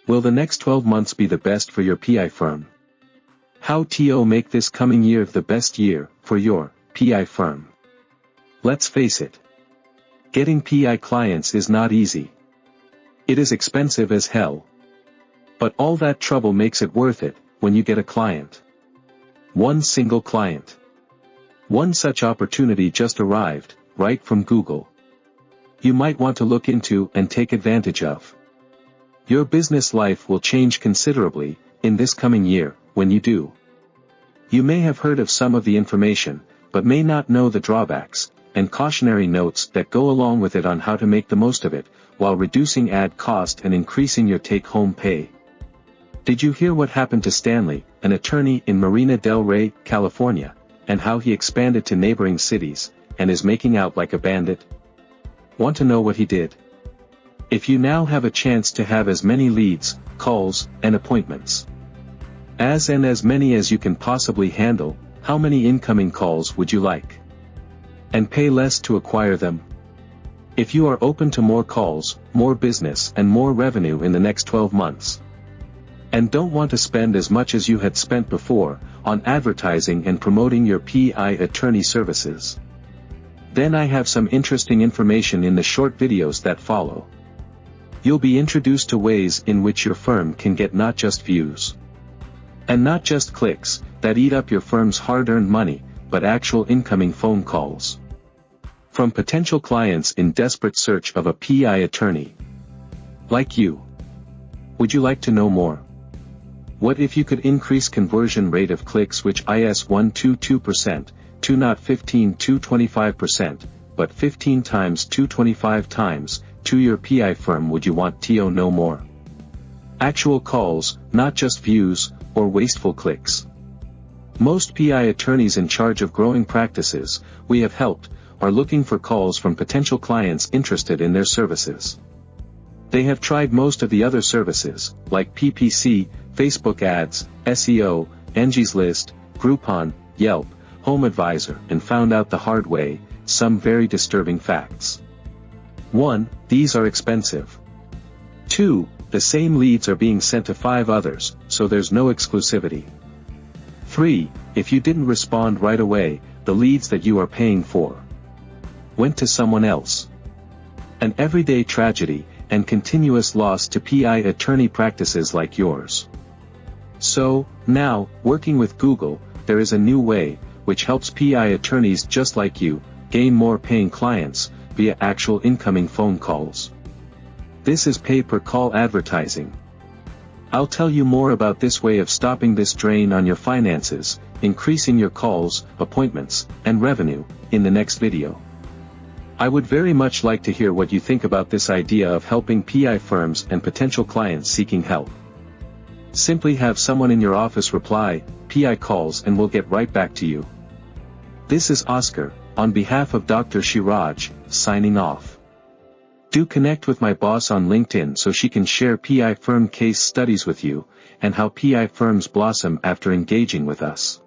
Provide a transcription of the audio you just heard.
Will the next 12 months be the best for your PI firm? How to make this coming year the best year for your PI firm? Let's face it. Getting PI clients is not easy. It is expensive as hell. But all that trouble makes it worth it when you get a client. One single client. One such opportunity just arrived, right from Google. You might want to look into and take advantage of. Your business life will change considerably in this coming year when you do. You may have heard of some of the information, but may not know the drawbacks and cautionary notes that go along with it on how to make the most of it, while reducing ad cost and increasing your take-home pay. Did you hear what happened to Stanley, an attorney in Marina del Rey, California, and how he expanded to neighboring cities, and is making out like a bandit? Want to know what he did? If you now have a chance to have as many leads, calls, and appointments as many as you can possibly handle, how many incoming calls would you like? And pay less to acquire them? If you are open to more calls, more business and more revenue in the next 12 months, and don't want to spend as much as you had spent before on advertising and promoting your PI attorney services, then I have some interesting information in the short videos that follow. You'll be introduced to ways in which your firm can get not just views and not just clicks that eat up your firm's hard-earned money, but actual incoming phone calls from potential clients in desperate search of a PI attorney like you. Would you like to know more? What if you could increase conversion rate of clicks which is 1 to 2%, to not 15 to 25%, but 15 times to 25 times, to your PI firm? Would you want to know more? Actual calls, not just views, or wasteful clicks. Most PI attorneys in charge of growing practices we have helped are looking for calls from potential clients interested in their services. They have tried most of the other services, like PPC, Facebook ads, SEO, Angie's List, Groupon, Yelp, HomeAdvisor, and found out the hard way some very disturbing facts. 1. These are expensive. 2. The same leads are being sent to 5 others, so there's no exclusivity. 3. If you didn't respond right away, the leads that you are paying for went to someone else. An everyday tragedy and continuous loss to PI attorney practices like yours. So, now, working with Google, there is a new way, which helps PI attorneys just like you gain more paying clients via actual incoming phone calls. This is pay-per-call advertising. I'll tell you more about this way of stopping this drain on your finances, increasing your calls, appointments, and revenue, in the next video. I would very much like to hear what you think about this idea of helping PI firms and potential clients seeking help. Simply have someone in your office reply, PI calls, and we'll get right back to you. This is Oscar, on behalf of Dr. Shiraj, signing off. Do connect with my boss on LinkedIn so she can share PI firm case studies with you, and how PI firms blossom after engaging with us.